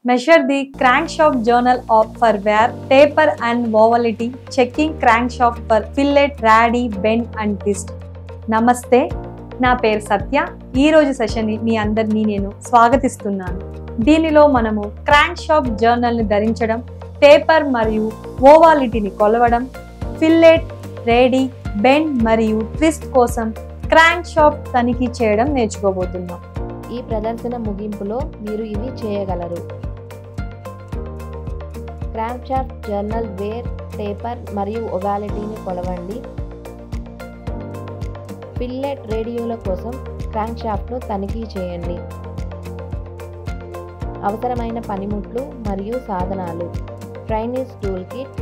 Measure the crankshaft journal for wear, taper and ovality, checking crankshaft for fillet, rady, bend and twist. నమస్తే, నా పేరు సత్య. ఈరోజు సెషన్ని మీ అందరినీ నేను స్వాగతిస్తున్నాను. దీనిలో మనము క్రాంక్ షాఫ్ట్ జర్నల్ని ధరించడం, టేపర్ మరియు ఓవాలిటీని కొలవడం, ఫిల్లెట్, రేడీ, బెండ్ మరియు ట్విస్ట్ కోసం క్రాంక్ షాఫ్ట్ తనిఖీ చేయడం నేర్చుకోబోతున్నాం. ఈ ప్రదర్శన ముగింపులో మీరు ఇవి చేయగలరు: crankshaft journal wear, taper మరియు ఒవాలిటీని కొలవండి. ఫిల్లెట్, రేడియోల కోసం క్రాంక్ షాఫ్ట్ను తనిఖీ చేయండి. అవసరమైన పనిముట్లు మరియు సాధనాలు: trainees tool kit,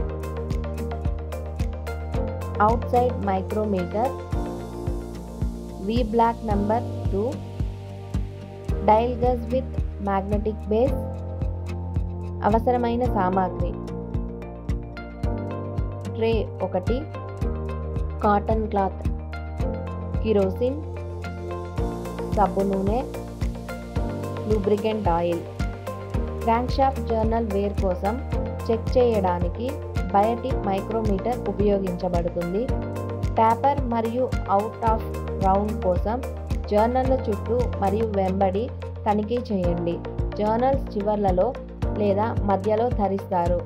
outside micrometer, V block number 2, dial gauge with magnetic base. అవసరమైన సామాగ్రి: ట్రే 1, కాటన్ క్లాత్, కిరోసిన్, సబ్బు నూనె, lubricant oil. Crankshaft journal wear కోసం చెక్ చేయడానికి బయటి మైక్రోమీటర్ ఉపయోగించబడుతుంది. ట్యాపర్ మరియు అవుట్ ఆఫ్ రౌండ్ కోసం జర్నల్ చుట్టూ మరియు వెంబడి తనిఖీ చేయండి. జర్నల్స్ చివర్లలో లేదా మధ్యలో ధరిస్తారు.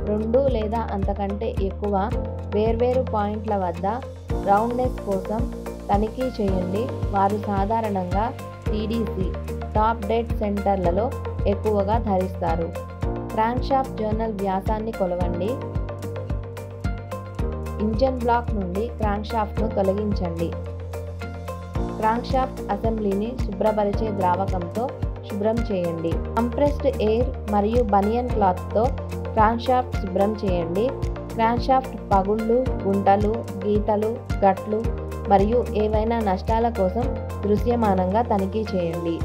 2 లేదా అంతకంటే ఎక్కువ వేర్వేరు పాయింట్ల వద్ద రౌండ్నెస్ కోసం తనిఖీ చేయండి. వారు సాధారణంగా TDC టాప్ డెడ్ సెంటర్లలో ఎక్కువగా ధరిస్తారు. క్రాంక్ షాఫ్ట్ జర్నల్ వ్యాసాన్ని కొలవండి. ఇంజన్ బ్లాక్ నుండి క్రాంక్ షాఫ్ట్ను తొలగించండి. క్రాంక్ షాఫ్ట్ అసెంబ్లీని శుభ్రపరిచే ద్రావకంతో శుభ్రం చేయండి. కంప్రెస్డ్ ఎయిర్ మరియు బనియన్ క్లాత్తో క్రాంక్ షాఫ్ట్ శుభ్రం చేయండి. క్రాంక్ షాఫ్ట్ పగుళ్ళు, గుంటలు, గీతలు, గట్లు మరియు ఏవైనా నష్టాల కోసం దృశ్యమానంగా తనిఖీ చేయండి.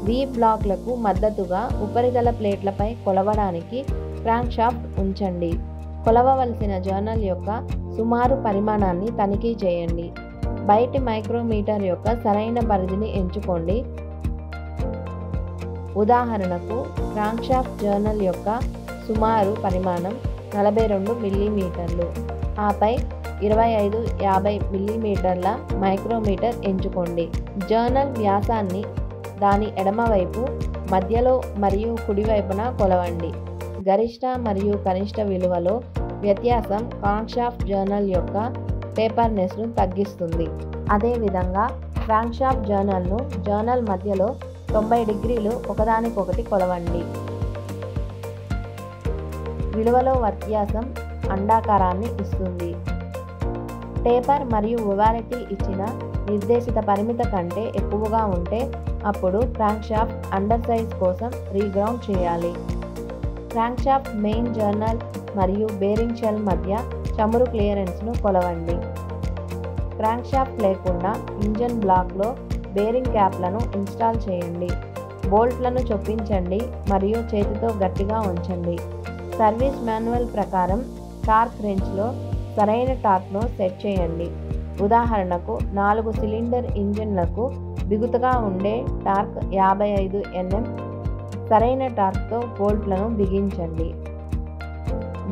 వి బ్లాక్లకు మద్దతుగా ఉపరితల ప్లేట్లపై కొలవడానికి క్రాంక్ షాఫ్ట్ ఉంచండి. కొలవవలసిన జర్నల్ యొక్క సుమారు పరిమాణాన్ని తనిఖీ చేయండి. బయటి మైక్రోమీటర్ యొక్క సరైన పరిధిని ఎంచుకోండి. ఉదాహరణకు, క్రాంక్ షాఫ్ట్ జర్నల్ యొక్క సుమారు పరిమాణం 42 మిల్లీమీటర్లు. ఆపై 25-50 మిల్లీమీటర్ల మైక్రోమీటర్ ఎంచుకోండి. జర్నల్ వ్యాసాన్ని దాని ఎడమవైపు, మధ్యలో మరియు కుడివైపున కొలవండి. గరిష్ట మరియు కనిష్ట విలువలో వ్యత్యాసం క్రాంక్ షాఫ్ట్ జర్నల్ యొక్క టేపర్నెస్ను తగ్గిస్తుంది. అదేవిధంగా క్రాంక్ షాఫ్ట్ జర్నల్ను జర్నల్ మధ్యలో 90 డిగ్రీలు ఒకదానికొకటి కొలవండి. విలువలో వ్యత్యాసం అండాకారాన్ని ఇస్తుంది. టేపర్ మరియు ఒవాలిటీ ఇచ్చిన నిర్దేశిత పరిమితి కంటే ఎక్కువగా ఉంటే అప్పుడు క్రాంక్ షాఫ్ట్ అండర్ సైజ్ కోసం రీగ్రౌండ్ చేయాలి. క్రాంక్ షాఫ్ట్ మెయిన్ జర్నల్ మరియు బేరింగ్ షెల్ మధ్య చమురు క్లియరెన్స్ను కొలవండి. క్రాంక్ షాఫ్ట్ లేకుండా ఇంజన్ బ్లాక్లో బేరింగ్ క్యాప్లను ఇన్స్టాల్ చేయండి. బోల్ట్లను చొప్పించండి మరియు చేతితో గట్టిగా ఉంచండి. సర్వీస్ మాన్యువల్ ప్రకారం టార్క్ రేంజ్లో సరైన టార్క్ను సెట్ చేయండి. ఉదాహరణకు, 4 సిలిండర్ ఇంజిన్లకు బిగుతుగా ఉండే టార్క్ 55 Nm. సరైన టార్క్తో బోల్ట్లను బిగించండి.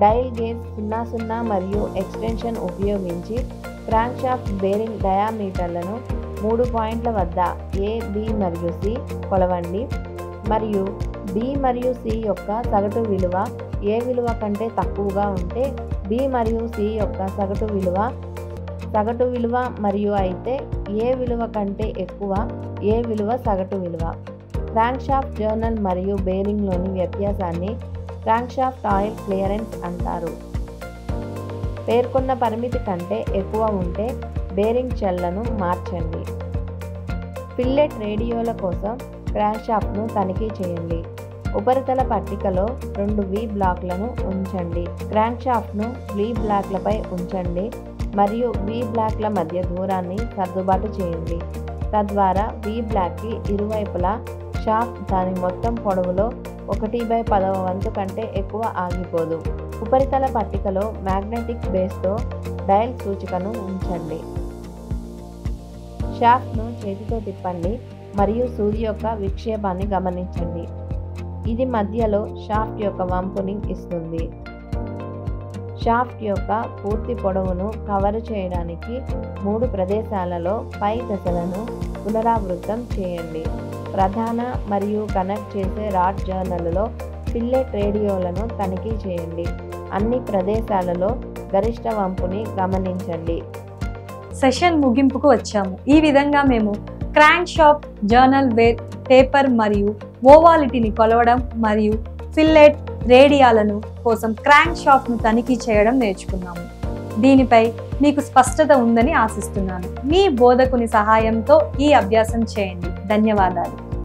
డైల్ గేజ్ 00 మరియు ఎక్స్టెన్షన్ ఉపయోగించి క్రాంక్ షాఫ్ట్ బేరింగ్ డయామీటర్లను 3 పాయింట్ల వద్ద A, B మరియు C కొలవండి మరియు B మరియు C యొక్క సగటు విలువ A విలువ కంటే తక్కువగా ఉంటే B మరియు C యొక్క సగటు విలువ మరియు అయితే A విలువ కంటే ఎక్కువ A విలువ సగటు విలువ. క్రాంక్ షాఫ్ట్ జర్నల్ మరియు బేరింగ్లోని వ్యత్యాసాన్ని క్రాంక్ షాఫ్ట్ ఆయిల్ క్లియరెన్స్ అంటారు. పేర్కొన్న పరిమితి కంటే ఎక్కువ ఉంటే బేరింగ్ షెల్లను మార్చండి. ఫిల్లెట్, రేడియోల కోసం క్రాంక్ షాఫ్ట్ను తనిఖీ చేయండి. ఉపరితల పట్టికలో 2 వి బ్లాక్లను ఉంచండి. క్రాంక్ షాఫ్ట్ను వి బ్లాక్లపై ఉంచండి మరియు వి బ్లాక్ల మధ్య దూరాన్ని సర్దుబాటు చేయండి. తద్వారా వి బ్లాక్కి ఇరువైపులా షాఫ్ట్ దాని మొత్తం పొడవులో 1/10వ వంతు కంటే ఎక్కువ ఆగిపోదు. ఉపరితల పట్టికలో మ్యాగ్నెటిక్ బేస్తో డయల్ సూచికను ఉంచండి. షాఫ్ట్ను చేతితో తిప్పండి మరియు సూది యొక్క విక్షేపాన్ని గమనించండి. ఇది మధ్యలో షాఫ్ట్ యొక్క వంపుని ఇస్తుంది. షాఫ్ట్ యొక్క పూర్తి పొడవును కవర్ చేయడానికి 3 ప్రదేశాలలో పై దశలను పునరావృతం చేయండి. ప్రధాన మరియు కనెక్ట్ చేసే రాడ్ జర్నల్లో ఫిల్లెట్ రేడియోలను తనిఖీ చేయండి. అన్ని ప్రదేశాలలో గరిష్ట వంపుని గమనించండి. సెషన్ ముగింపుకు వచ్చాము. ఈ విధంగా మేము crankshaft, journal wear, taper మరియు ఓవాలిటీని కొలవడం మరియు ఫిల్లెట్ రేడియాలను కోసం క్రాంక్ షాఫ్ట్ను తనిఖీ చేయడం నేర్చుకున్నాము. దీనిపై మీకు స్పష్టత ఉందని ఆశిస్తున్నాను. మీ బోధకుని సహాయంతో ఈ అభ్యాసం చేయండి. ధన్యవాదాలు.